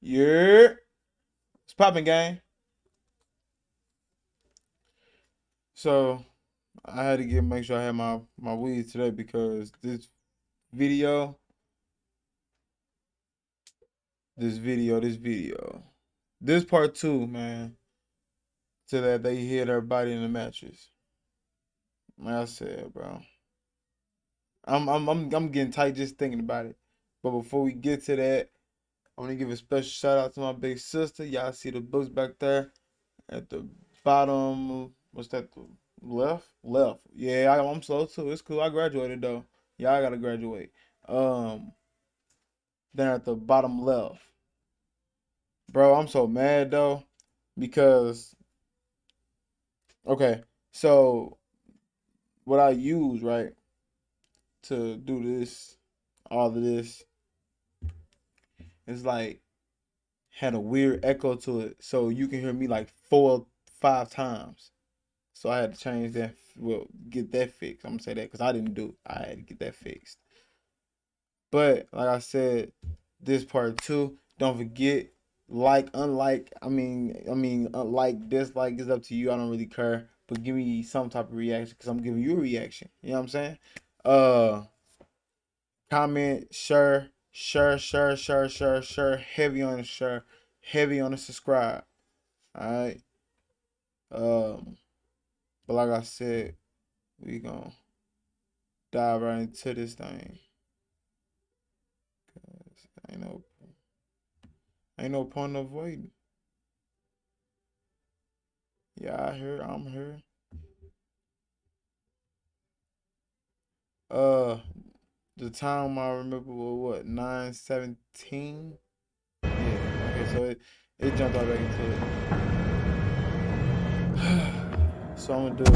Yeah, it's popping, gang. So I had to make sure I had my weed today because video, this part two, man. To that they hit her body in the mattress. Like I said, bro. I'm getting tight just thinking about it. But before we get to that, I want to give a special shout out to my big sister. Y'all see the books back there at the bottom. What's that? The left? Left. Yeah, I'm slow too. It's cool. I graduated though. Yeah, I gotta graduate. Um, then at the bottom left, bro. I'm so mad though because okay, so what I use right to do this, all of this, is like had a weird echo to it, so you can hear me like 4, 5 times. So I had to change that. Well, get that fixed. I'm gonna say that because I didn't do it. I had to get that fixed. But like I said, this part two. Don't forget, like, unlike. Unlike, dislike is up to you. I don't really care. But give me some type of reaction because I'm giving you a reaction. You know what I'm saying? Uh, comment, share. Heavy on the share, heavy on the subscribe. All right. But like I said, we gonna dive right into this thing. Ain't no ain't no point of waiting. Yeah, I'm here. Uh the time I remember was what, 9:17? Yeah, okay, so it jumped right back into it. So I'm gonna do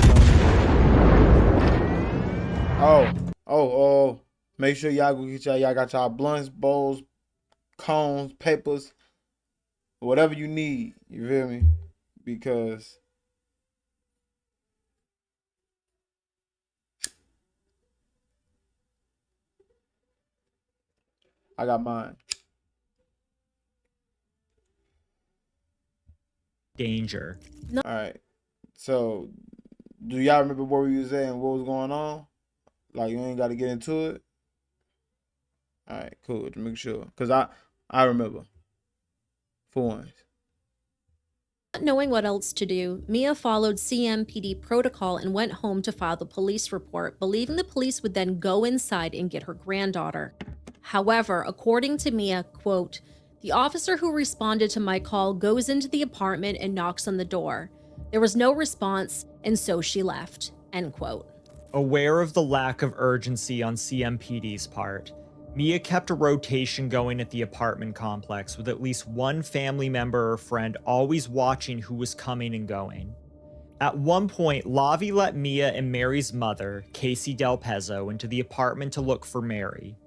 oh, oh. Make sure y'all go get y'all got y'all blunts, bowls, cones, papers, whatever you need. You feel me? Because I got mine. Danger. All right. So, do y'all remember where we was at and what was going on? Like, you ain't got to get into it. All right, cool. To make sure, cause I remember for once. Not knowing what else to do, Mia followed CMPD protocol and went home to file the police report, believing the police would then go inside and get her granddaughter. However, according to Mia, quote, the officer who responded to my call goes into the apartment and knocks on the door. There was no response, and so she left, end quote. Aware of the lack of urgency on CMPD's part, Mia kept a rotation going at the apartment complex with at least one family member or friend always watching who was coming and going. At one point, Lavi let Mia and Mary's mother, Casey Del Pezzo, into the apartment to look for Mary.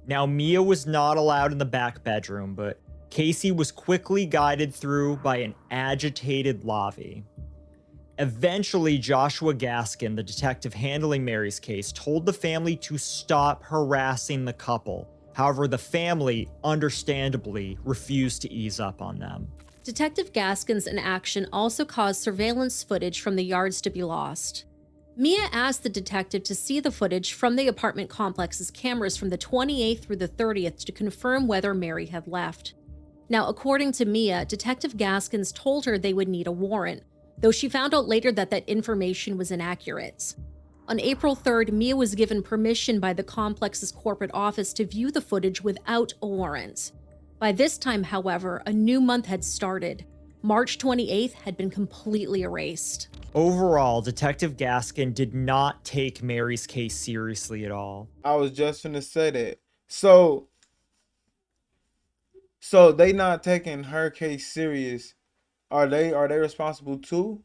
Now, Mia was not allowed in the back bedroom, but Casey was quickly guided through by an agitated Lavi. Eventually, Joshua Gaskin, the detective handling Mary's case, told the family to stop harassing the couple. However, the family, understandably, refused to ease up on them. Detective Gaskin's inaction also caused surveillance footage from the yards to be lost. Mia asked the detective to see the footage from the apartment complex's cameras from the 28th through the 30th to confirm whether Mary had left. Now, according to Mia, Detective Gaskins told her they would need a warrant, though she found out later that that information was inaccurate. On April 3rd, Mia was given permission by the complex's corporate office to view the footage without a warrant. By this time, however, a new month had started. March 28th had been completely erased. Overall, Detective Gaskin did not take Mary's case seriously at all. I was just gonna say that. So they not taking her case serious. Are they responsible too,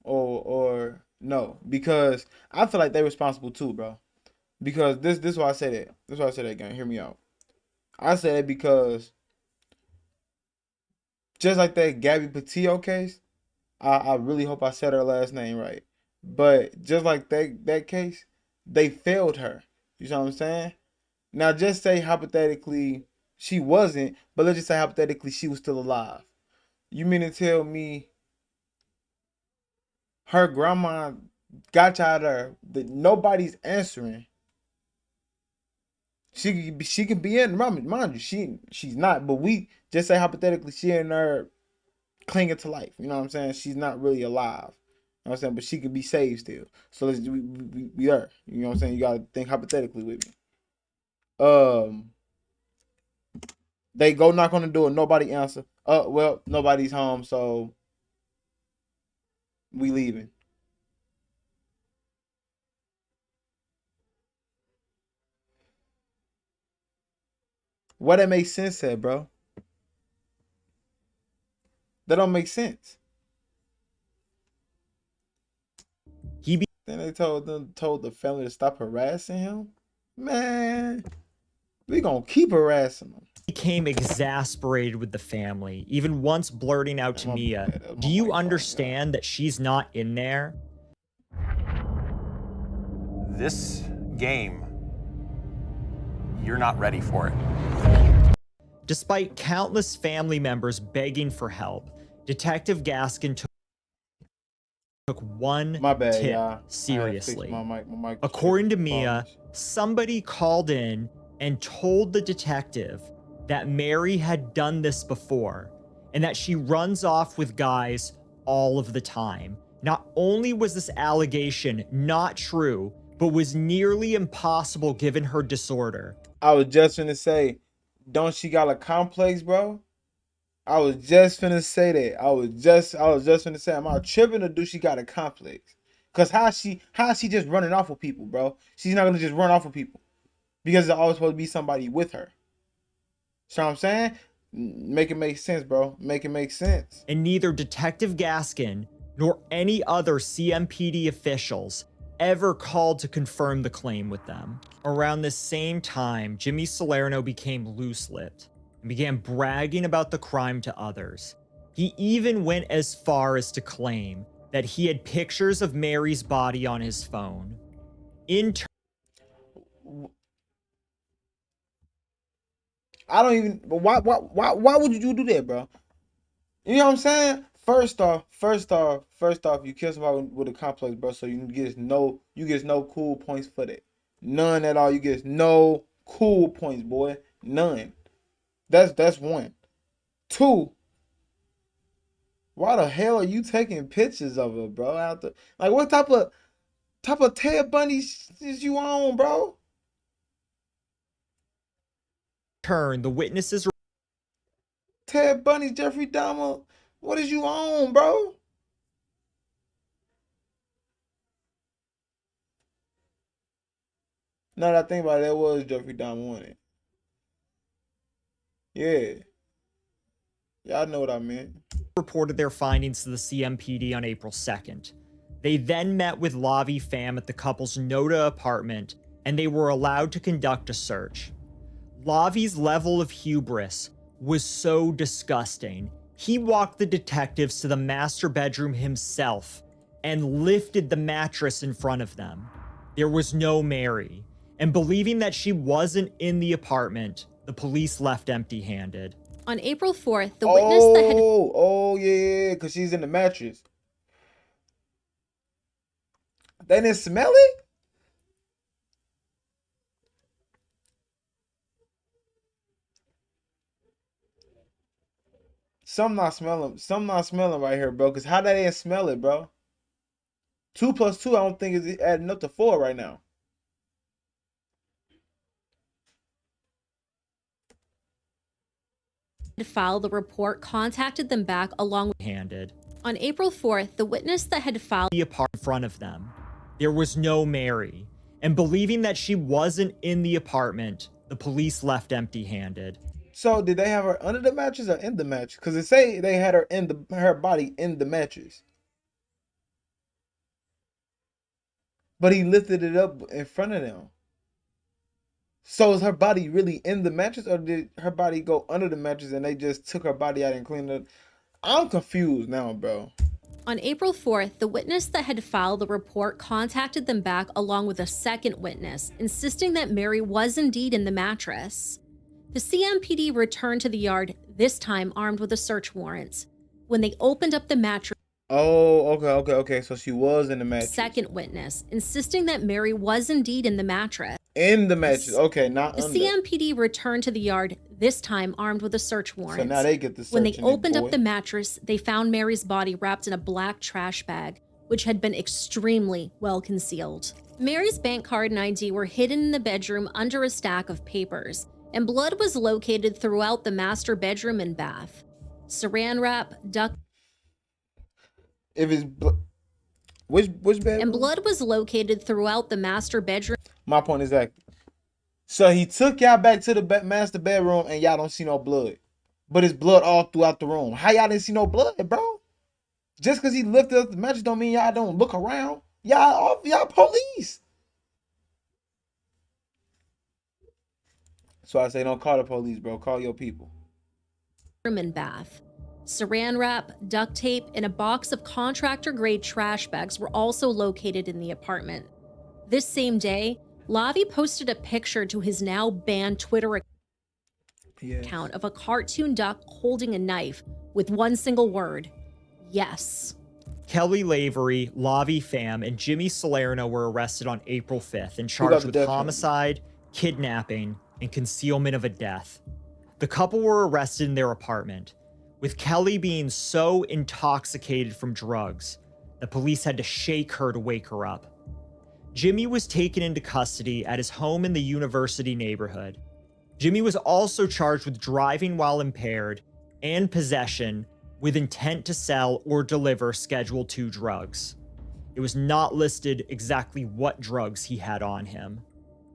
or no? Because I feel like they responsible too, bro. Because this is why I say that. This is why I say that again. Hear me out. I say that because just like that Gabby Petito case, I really hope I said her last name right. But just like that case, they failed her. You know what I'm saying? Now just say hypothetically she wasn't, but let's just say hypothetically she was still alive. You mean to tell me her grandma got you out of there that nobody's answering? She could be in, mind you, she's not, but we just say hypothetically she in there clinging to life. You know what I'm saying? She's not really alive. You know what I'm saying? But she could be saved still. So we are. You know what I'm saying? You gotta think hypothetically with me. They go knock on the door, nobody answer. Well, nobody's home, so we leaving. What that make sense at, bro? That don't make sense. Then they told the family to stop harassing him. Man, we gonna keep harassing him. Became exasperated with the family, even once blurting out to Mia, "Do you understand that she's not in there?" This game, you're not ready for it. Despite countless family members begging for help, Detective Gaskin took one tip seriously. My mic According to Mia, somebody called in and told the detective that Mary had done this before and that she runs off with guys all of the time. Not only was this allegation not true, but was nearly impossible given her disorder. I was just gonna say, don't she got a complex, bro? I was just finna say that. I was just finna say, am I tripping or do she got a complex? Cause how she just running off with people, bro? She's not gonna just run off with people because there's always supposed to be somebody with her. So I'm saying, make it make sense, bro. Make it make sense. And neither Detective Gaskin nor any other CMPD officials ever called to confirm the claim with them. Around the same time, Jimmy Salerno became loose-lipped and began bragging about the crime to others. He even went as far as to claim that he had pictures of Mary's body on his phone. I don't even. But why would you do that, bro? You know what I'm saying? First off, you kill somebody with a complex, bro. So you get no cool points for that. None at all. You get no cool points, boy. None. That's one. Two. Why the hell are you taking pictures of her, bro? After, like, what type of Ted Bundy is you on, bro? Turn the witnesses. Ted Bundy, Jeffrey Dahmer. What is you on, bro? Now that I think about it, that was Jeffrey Dahmer on it. Yeah. Y'all know what I meant. Reported their findings to the CMPD on April 2nd. They then met with Lavi Pham at the couple's Noda apartment, and they were allowed to conduct a search. Lavi's level of hubris was so disgusting. He walked the detectives to the master bedroom himself and lifted the mattress in front of them. There was no Mary, and believing that she wasn't in the apartment, the police left empty-handed. On April 4th, the witness that had... Oh, yeah, because she's in the mattress. They didn't smell it? Some not smelling right here, bro. Because how they didn't smell it, bro? 2 plus 2, I don't think is adding up to 4 right now. filed the report contacted them back along with handed. On April 4th, the witness that had filed the apartment in front of them. There was no Mary, and believing that she wasn't in the apartment, the police left empty-handed. So did they have her under the mattress or in the mattress? Because they say they had her her body in the mattress. But he lifted it up in front of them. So is her body really in the mattress, or did her body go under the mattress and they just took her body out and cleaned it? I'm confused now, bro. On April 4th, the witness that had filed the report contacted them back along with a second witness, insisting that Mary was indeed in the mattress. The CMPD returned to the yard, this time armed with a search warrant. When they opened up the mattress, Oh, okay. So she was in the mattress. second witness, insisting that Mary was indeed in the mattress. In the mattress. Okay, not The under. CMPD returned to the yard, this time armed with a search warrant. So now they get the search. When they and they opened up boy. the mattress, they found Mary's body wrapped in a black trash bag, which had been extremely well concealed. Mary's bank card and ID were hidden in the bedroom under a stack of papers, and blood was located throughout the master bedroom and bath. Saran wrap, duct If it's which bedroom? and blood was located throughout the master bedroom My point is that. So he took y'all back to the master bedroom and y'all don't see no blood, but it's blood all throughout the room. How y'all didn't see no blood, bro? Just because he lifted up the mattress don't mean y'all don't look around. Y'all police. So I say don't call the police, bro. Call your people. and bath. Saran wrap, duct tape, and a box of contractor-grade trash bags were also located in the apartment. This same day, Lavi posted a picture to his now banned Twitter account of a cartoon duck holding a knife with one single word: yes. Kelly Lavery, Lavi Pham, and Jimmy Salerno were arrested on April 5th and got charged the with death homicide, kidnapping, and concealment of a death. The couple were arrested in their apartment, with Kelly being so intoxicated from drugs that police had to shake her to wake her up. Jimmy was taken into custody at his home in the University neighborhood. Jimmy was also charged with driving while impaired and possession with intent to sell or deliver Schedule II drugs. It was not listed exactly what drugs he had on him.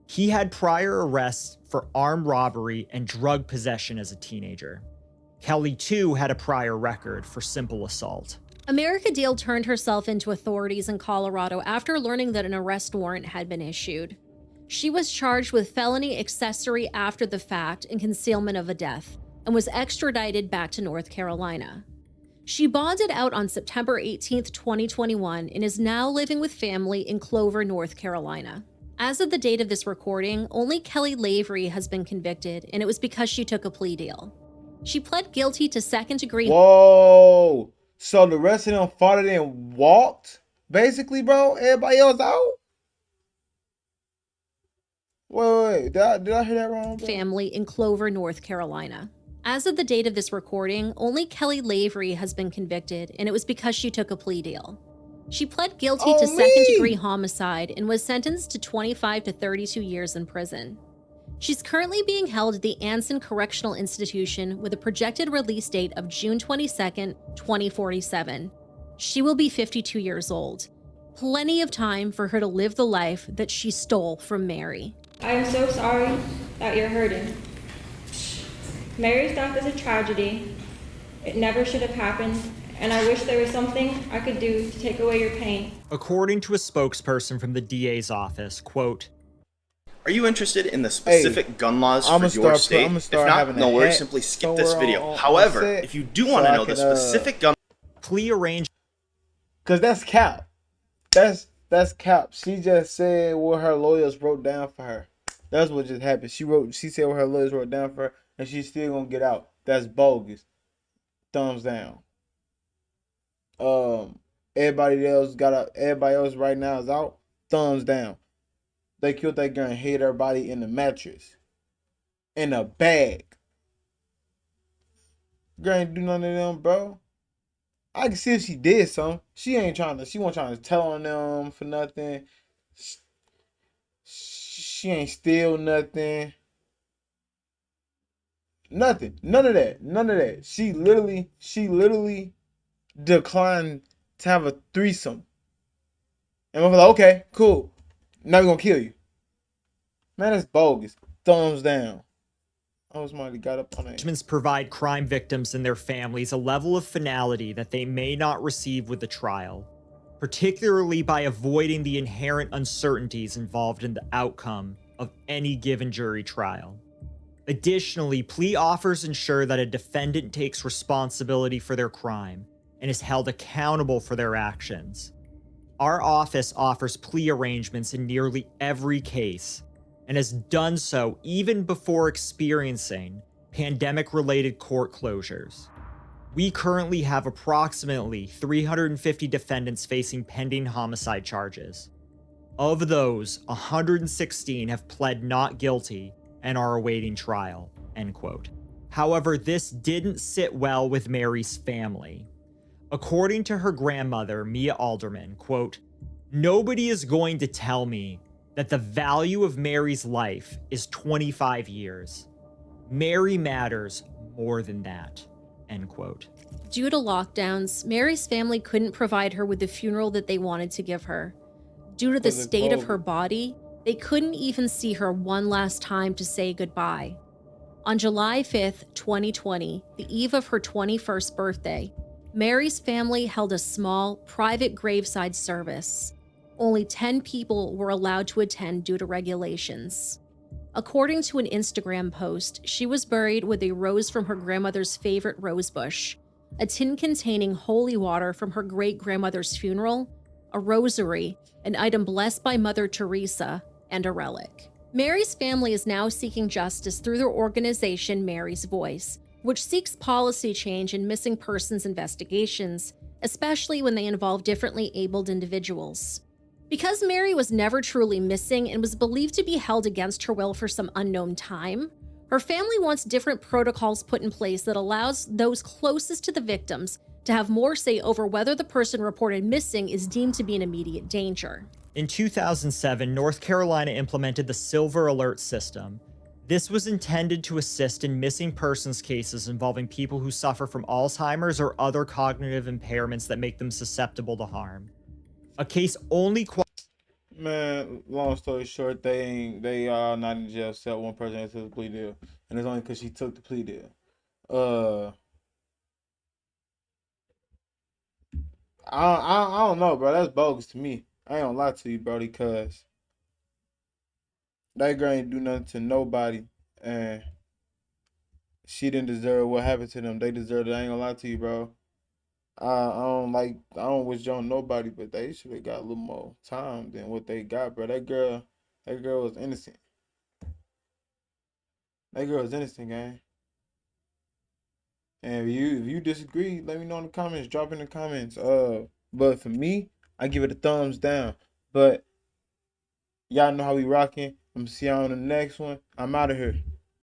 He had prior arrests for armed robbery and drug possession as a teenager. Kelly, too, had a prior record for simple assault. America Deal turned herself into authorities in Colorado after learning that an arrest warrant had been issued. She was charged with felony accessory after the fact and concealment of a death, and was extradited back to North Carolina. She bonded out on September 18, 2021, and is now living with family in Clover, North Carolina. As of the date of this recording, only Kelly Lavery has been convicted, and it was because she took a plea deal. She pled guilty to second-degree. Whoa. So the rest of them fought it and walked, basically, bro? Everybody else out? Wait. Did I hear that wrong, bro? Family in Clover, North Carolina. As of the date of this recording, only Kelly Lavery has been convicted, and it was because she took a plea deal. She pled guilty to second-degree homicide and was sentenced to 25 to 32 years in prison. She's currently being held at the Anson Correctional Institution with a projected release date of June 22, 2047. She will be 52 years old. Plenty of time for her to live the life that she stole from Mary. I am so sorry that you're hurting. Mary's death is a tragedy. It never should have happened, and I wish there was something I could do to take away your pain. According to a spokesperson from the DA's office, quote, Are you interested in the specific gun laws for your state? If not, no worries, simply skip this video. However, if you do want to know the specific gun plea arrangement. Cause that's cap. That's cap. She just said what her lawyers wrote down for her. That's what just happened. She said what her lawyers wrote down for her, and she's still gonna get out. That's bogus. Thumbs down. Everybody else right now is out. Thumbs down. They killed that girl and hid her body in the mattress. In a bag. Girl ain't do none of them, bro. I can see if she did something. She wasn't trying to tell on them for nothing. She ain't steal nothing. Nothing. None of that. She literally declined to have a threesome. And I'm like, okay, cool. Now we're gonna kill you. Man, that's bogus. Thumbs down. Oh, somebody got up on it. Provide crime victims and their families a level of finality that they may not receive with the trial, particularly by avoiding the inherent uncertainties involved in the outcome of any given jury trial. Additionally, plea offers ensure that a defendant takes responsibility for their crime and is held accountable for their actions. Our office offers plea arrangements in nearly every case, and has done so even before experiencing pandemic-related court closures. We currently have approximately 350 defendants facing pending homicide charges. Of those, 116 have pled not guilty and are awaiting trial, end quote. However, this didn't sit well with Mary's family. According to her grandmother, Mia Alderman, quote, "Nobody is going to tell me that the value of Mary's life is 25 years. Mary matters more than that," end quote. Due to lockdowns, Mary's family couldn't provide her with the funeral that they wanted to give her. Due to the state of her body, they couldn't even see her one last time to say goodbye. On July 5th, 2020, the eve of her 21st birthday, Mary's family held a small, private graveside service. Only 10 people were allowed to attend due to regulations. According to an Instagram post, she was buried with a rose from her grandmother's favorite rose bush, a tin containing holy water from her great-grandmother's funeral, a rosary, an item blessed by Mother Teresa, and a relic. Mary's family is now seeking justice through their organization Mary's Voice, which seeks policy change in missing persons investigations, especially when they involve differently abled individuals. Because Mary was never truly missing and was believed to be held against her will for some unknown time, her family wants different protocols put in place that allows those closest to the victims to have more say over whether the person reported missing is deemed to be in immediate danger. In 2007, North Carolina implemented the Silver Alert system. This was intended to assist in missing persons cases involving people who suffer from Alzheimer's or other cognitive impairments that make them susceptible to harm. A case only Man, long story short, they are not in jail except one person that took the plea deal. And it's only because she took the plea deal. I don't know, bro. That's bogus to me. I ain't gonna lie to you, bro, because that girl ain't do nothing to nobody, and she didn't deserve what happened to them. They deserved it. I ain't gonna lie to you, bro. I don't wish on nobody, but they should have got a little more time than what they got, bro. That girl was innocent. That girl was innocent, gang. And if you disagree, let me know in the comments. Drop in the comments. But for me, I give it a thumbs down. But y'all know how we rocking. I'm gonna see y'all on the next one. I'm out of here.